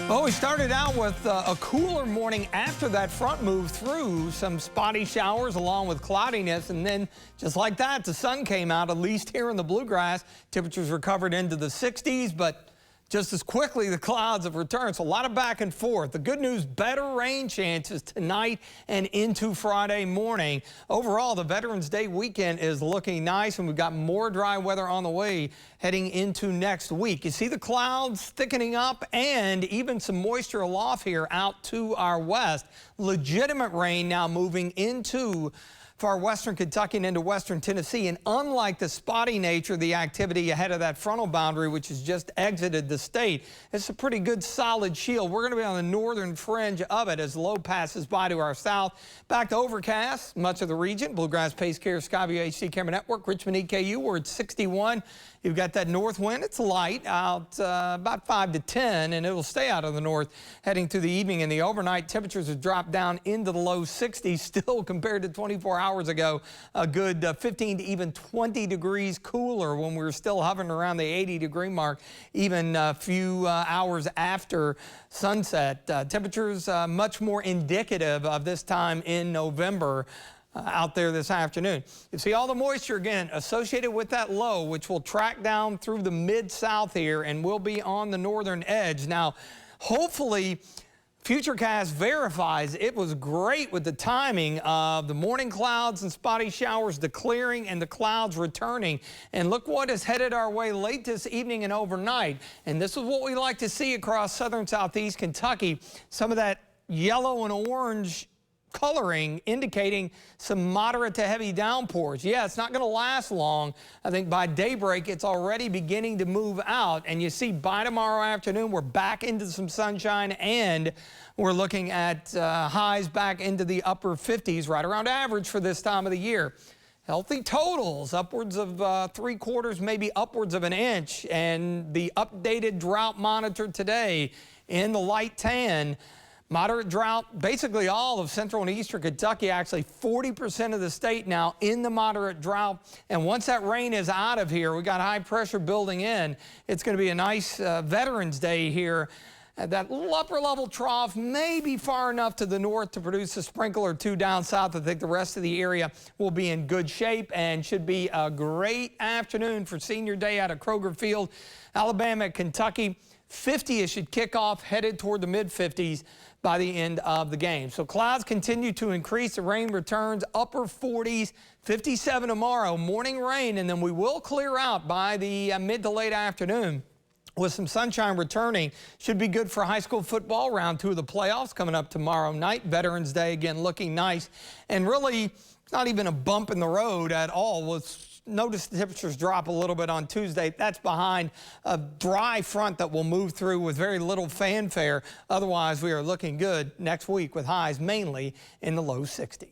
Well, we started out with a cooler morning after that front moved through. Some spotty showers along with cloudiness, and then just like that, the sun came out, at least here in the Bluegrass. Temperatures recovered into the 60s, but just as quickly the clouds have returned. So a lot of back and forth. The good news, better rain chances tonight and into Friday morning. Overall, the Veterans Day weekend is looking nice, and we've got more dry weather on the way heading into next week. You see the clouds thickening up and even some moisture aloft here out to our west. Legitimate rain now moving into far western Kentucky and into western Tennessee. And unlike the spotty nature of the activity ahead of that frontal boundary, which has just exited the state, it's a pretty good solid shield. We're going to be on the northern fringe of it as low passes by to our south. Back to overcast, much of the region. Bluegrass Pace Care Skyview HD Camera Network, Richmond EKU, we're at 61. You've got that north wind. It's light out about 5 to 10, and it will stay out of the north heading through the evening and the overnight. Temperatures have dropped down into the low 60s still compared to 24 hours ago. A good 15 to even 20 degrees cooler when we were still hovering around the 80-degree mark even a few hours after sunset. Temperatures much more indicative of this time in November. Out there this afternoon. You see all the moisture again associated with that low, which will track down through the mid-south here and will be on the northern edge. Now, hopefully, Futurecast verifies it was great with the timing of the morning clouds and spotty showers, the clearing and the clouds returning. And look what is headed our way late this evening and overnight. And this is what we like to see across southern southeast Kentucky. Some of that yellow and orange coloring indicating some moderate to heavy downpours. Yeah, it's not going to last long. I think by daybreak, it's already beginning to move out. And you see by tomorrow afternoon, we're back into some sunshine, and we're looking at highs back into the upper 50s, right around average for this time of the year. Healthy totals, upwards of 3/4, maybe upwards of an inch. And the updated drought monitor today in the light tan. Moderate drought, basically all of central and eastern Kentucky, actually 40% of the state now in the moderate drought. And once that rain is out of here, we got high pressure building in. It's going to be a nice Veterans Day here. That upper level trough may be far enough to the north to produce a sprinkle or two down south. I think the rest of the area will be in good shape and should be a great afternoon for Senior Day out of Kroger Field. Alabama, Kentucky, 50 it should kick off, headed toward the mid-50s by the end of the game. So clouds continue to increase. The rain returns, upper 40s, 57 tomorrow. Morning rain, and then we will clear out by the mid to late afternoon with some sunshine returning. Should be good for high school football. Round 2 of the playoffs coming up tomorrow night. Veterans Day again looking nice. And really not even a bump in the road at all. Notice the temperatures drop a little bit on Tuesday. That's behind a dry front that will move through with very little fanfare. Otherwise, we are looking good next week with highs mainly in the low 60s.